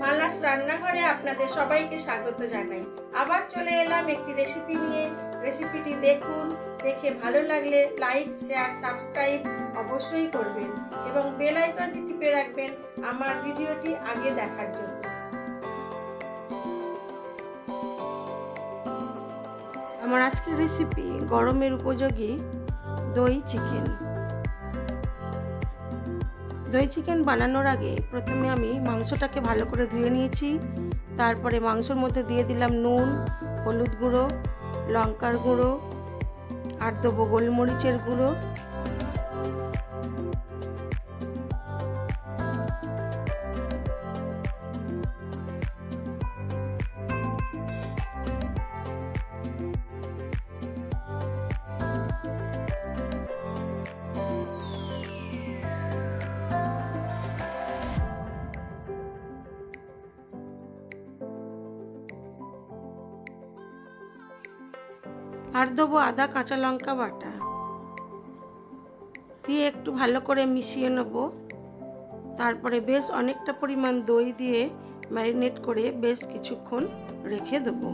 মালাস রান্নাঘরে আপনাদের সবাইকে স্বাগত জানাই। আবার চলে এলাম একটি রেসিপি নিয়ে। রেসিপিটি দেখুন, দেখে ভালো লাগলে লাইক, শেয়ার, সাবস্ক্রাইব অবশ্যই করবেন এবং বেল আইকনটি টিপে রাখবেন আমার ভিডিওটি আগে দেখার জন্য। আমার আজকের রেসিপি গরমের উপযোগী দই চিকেন। দই চিকেন বানানোর আগে প্রথমে আমি মাংসটাকে ভালো করে ধুয়ে নিয়েছি। তারপরে মাংসর মধ্যে দিয়ে দিলাম নুন, হলুদ গুঁড়ো, লঙ্কার গুঁড়ো, আর দেবো গোলমরিচের গুঁড়ো। আর দেবো আদা কাঁচা লঙ্কা বাটা দিয়ে একটু ভালো করে মিশিয়ে নেব। তারপরে বেশ অনেকটা পরিমাণ দই দিয়ে ম্যারিনেট করে বেশ কিছুক্ষণ রেখে দেবো।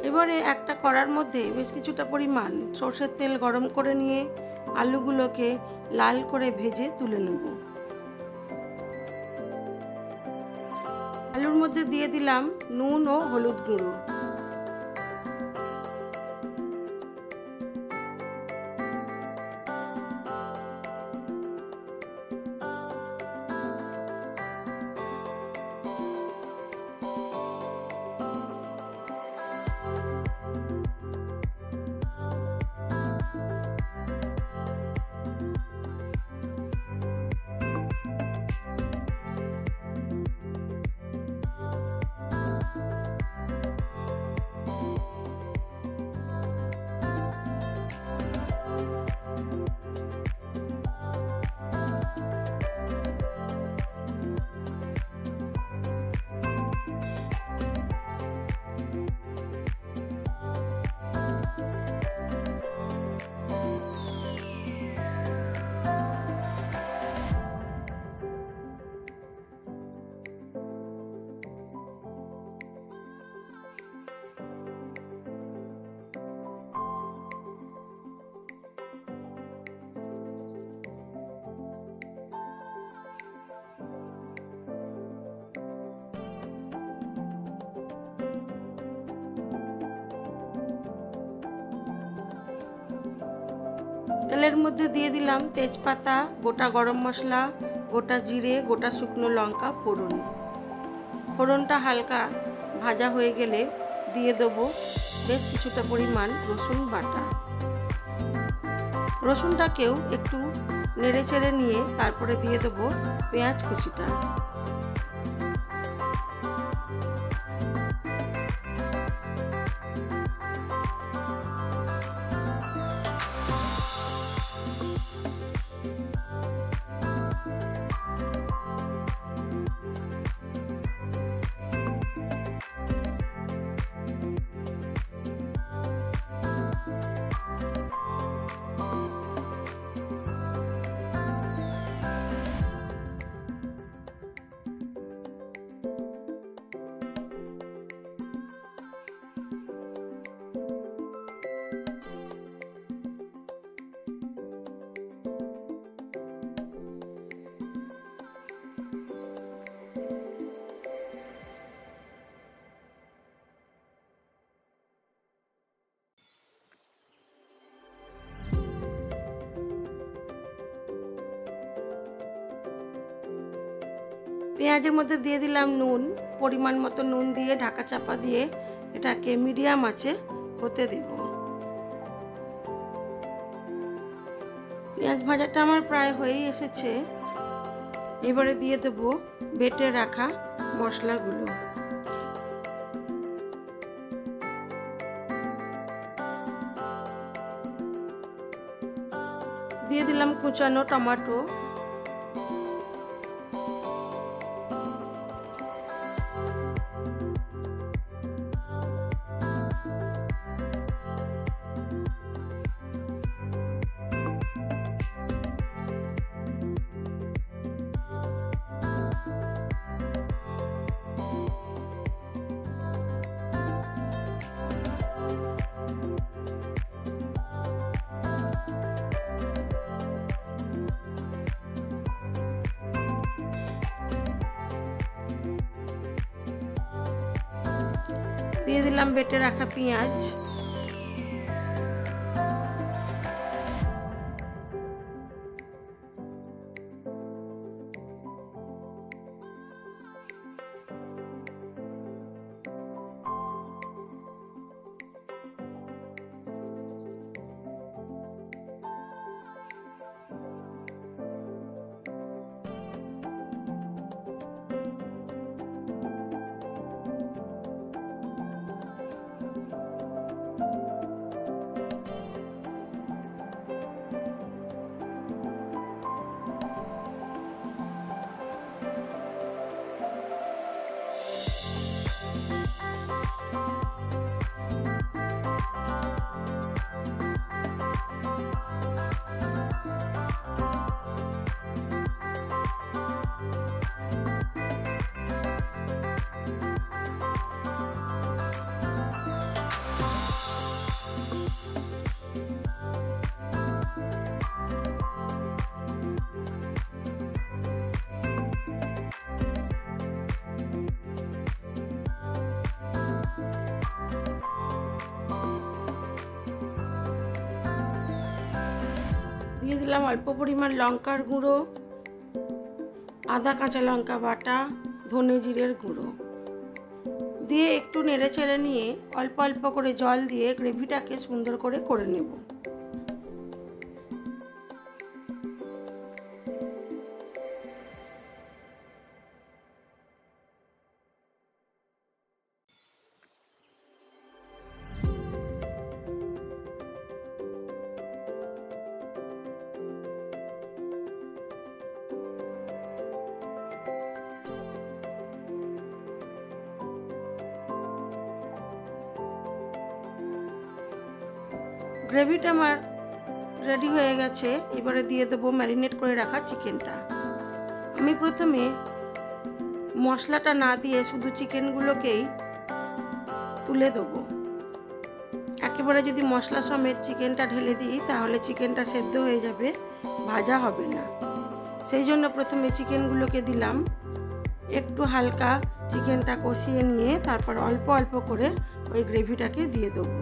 এবারে একটা কড়ার মধ্যে বেশ কিছুটা পরিমাণ সরষের তেল গরম করে নিয়ে আলুগুলোকে লাল করে ভেজে তুলে নেব। আলুর মধ্যে দিয়ে দিলাম নুন ও হলুদ গুঁড়ো। তেলের মধ্যে দিয়ে দিলাম তেজপাতা, গোটা গরম মশলা, গোটা জিরে, গোটা শুকনো লঙ্কা ফোড়ন। ফোড়নটা হালকা ভাজা হয়ে গেলে দিয়ে দেবো বেশ কিছুটা পরিমাণ রসুন বাটা। রসুনটাকেও একটু নেড়ে চেড়ে নিয়ে তারপরে দিয়ে দেবো পেঁয়াজ কুচিটা। পেঁয়াজের মধ্যে দিয়ে দিলাম নুন, পরিমাণ মতো নুন দিয়ে ঢাকা চাপা দিয়ে এটাকে মিডিয়াম আঁচে হতে দেব। পেঁয়াজ ভাজাটা আমার প্রায় হয়েই এসেছে। এবারে দিয়ে দেব বেটে রাখা মশলাগুলো। দিয়ে দিলাম কুচানো টমেটো, দিয়ে দিলাম বেটে রাখা পেঁয়াজ, দিয়ে দিলাম অল্প পরিমাণ লঙ্কার গুঁড়ো, আদা কাঁচা লঙ্কা বাটা, ধনে জিরের গুঁড়ো দিয়ে একটু নেড়ে চেড়ে নিয়ে অল্প অল্প করে জল দিয়ে গ্রেভিটাকে সুন্দর করে নেব। গ্রেভিটা আমার রেডি হয়ে গেছে। এবারে দিয়ে দেবো ম্যারিনেট করে রাখা চিকেনটা। আমি প্রথমে মশলাটা না দিয়ে শুধু চিকেনগুলোকেই তুলে দেবো। একেবারে যদি মশলা সমেত চিকেনটা ঢেলে দিই তাহলে চিকেনটা সেদ্ধ হয়ে যাবে, ভাজা হবে না। সেই জন্য প্রথমে চিকেনগুলোকে দিলাম, একটু হালকা চিকেনটা কষিয়ে নিয়ে তারপর অল্প অল্প করে ওই গ্রেভিটাকে দিয়ে দেবো।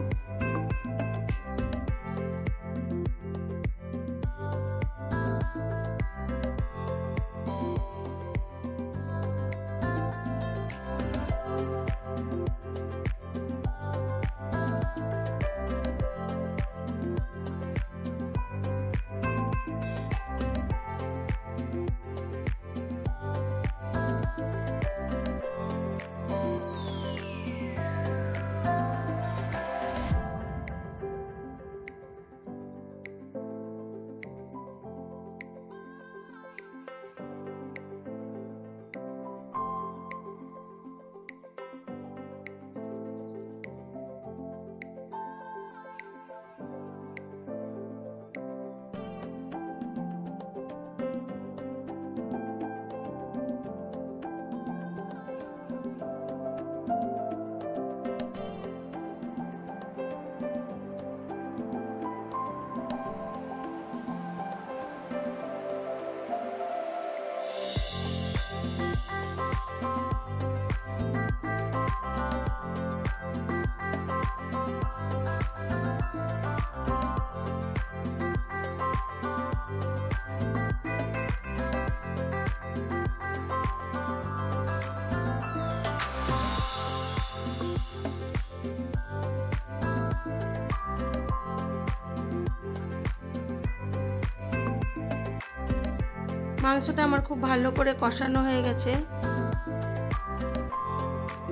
মাংসটা আমার খুব ভালো করে কষানো হয়ে গেছে।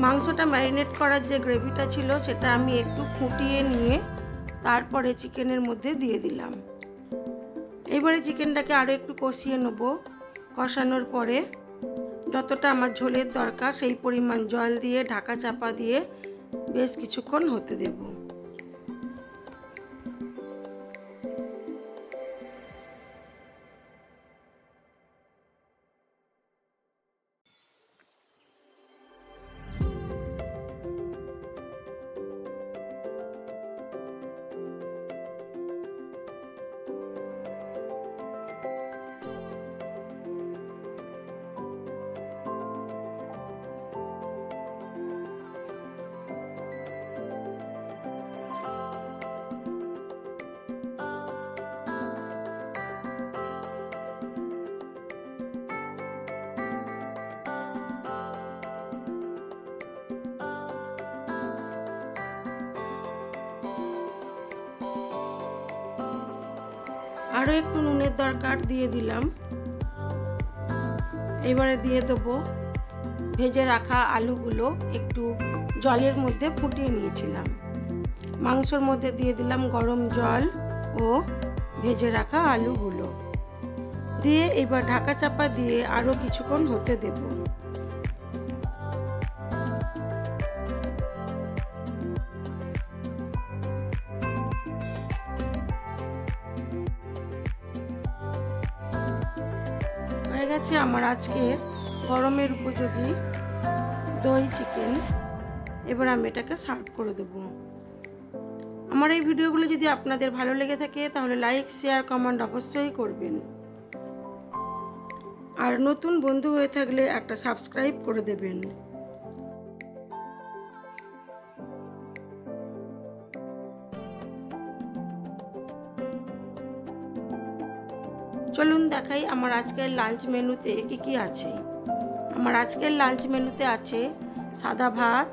মাংসটা ম্যারিনেট করার যে গ্রেভিটা ছিল সেটা আমি একটু ফুটিয়ে নিয়ে তারপরে চিকেনের মধ্যে দিয়ে দিলাম। এবারে চিকেনটাকে আরও একটু কষিয়ে নেব। কষানোর পরে যতটা আমার ঝোলের দরকার সেই পরিমাণ জল দিয়ে ঢাকা চাপা দিয়ে বেশ কিছুক্ষণ হতে দেব। আরও একটু নুনের দরকার, দিয়ে দিলাম। এবারে দিয়ে দেবো ভেজে রাখা আলুগুলো একটু জলের মধ্যে ফুটিয়ে নিয়েছিলাম। মাংসর মধ্যে দিয়ে দিলাম গরম জল ও ভেজে রাখা আলুগুলো দিয়ে এবার ঢাকা চাপা দিয়ে আরও কিছুক্ষণ হতে দেব। হয়ে গেছে আমার আজকে গরমের উপযোগী দই চিকেন। এবার আমি এটাকে সার্ভ করে দেবো। আমার এই ভিডিওগুলো যদি আপনাদের ভালো লেগে থাকে তাহলে লাইক, শেয়ার, কমেন্ট অবশ্যই করবেন। আর নতুন বন্ধু হয়ে থাকলে একটা সাবস্ক্রাইব করে দেবেন। চলুন দেখাই আমার আজকের লাঞ্চ মেনুতে কি কি আছে। আমার আজকের লাঞ্চ মেনুতে আছে সাদা ভাত,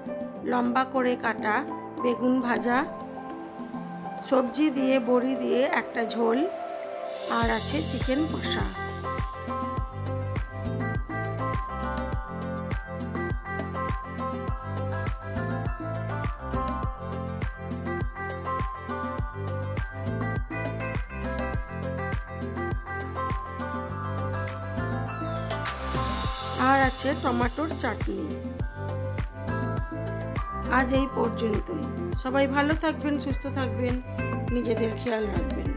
লম্বা করে কাটা বেগুন ভাজা, সবজি দিয়ে বড়ি দিয়ে একটা ঝোল, আর আছে চিকেন কষা। আর আছে টমেটোর চাটনি। আজ এই পর্যন্তই। সবাই ভালো থাকবেন, সুস্থ থাকবেন, নিজেদের খেয়াল রাখবেন।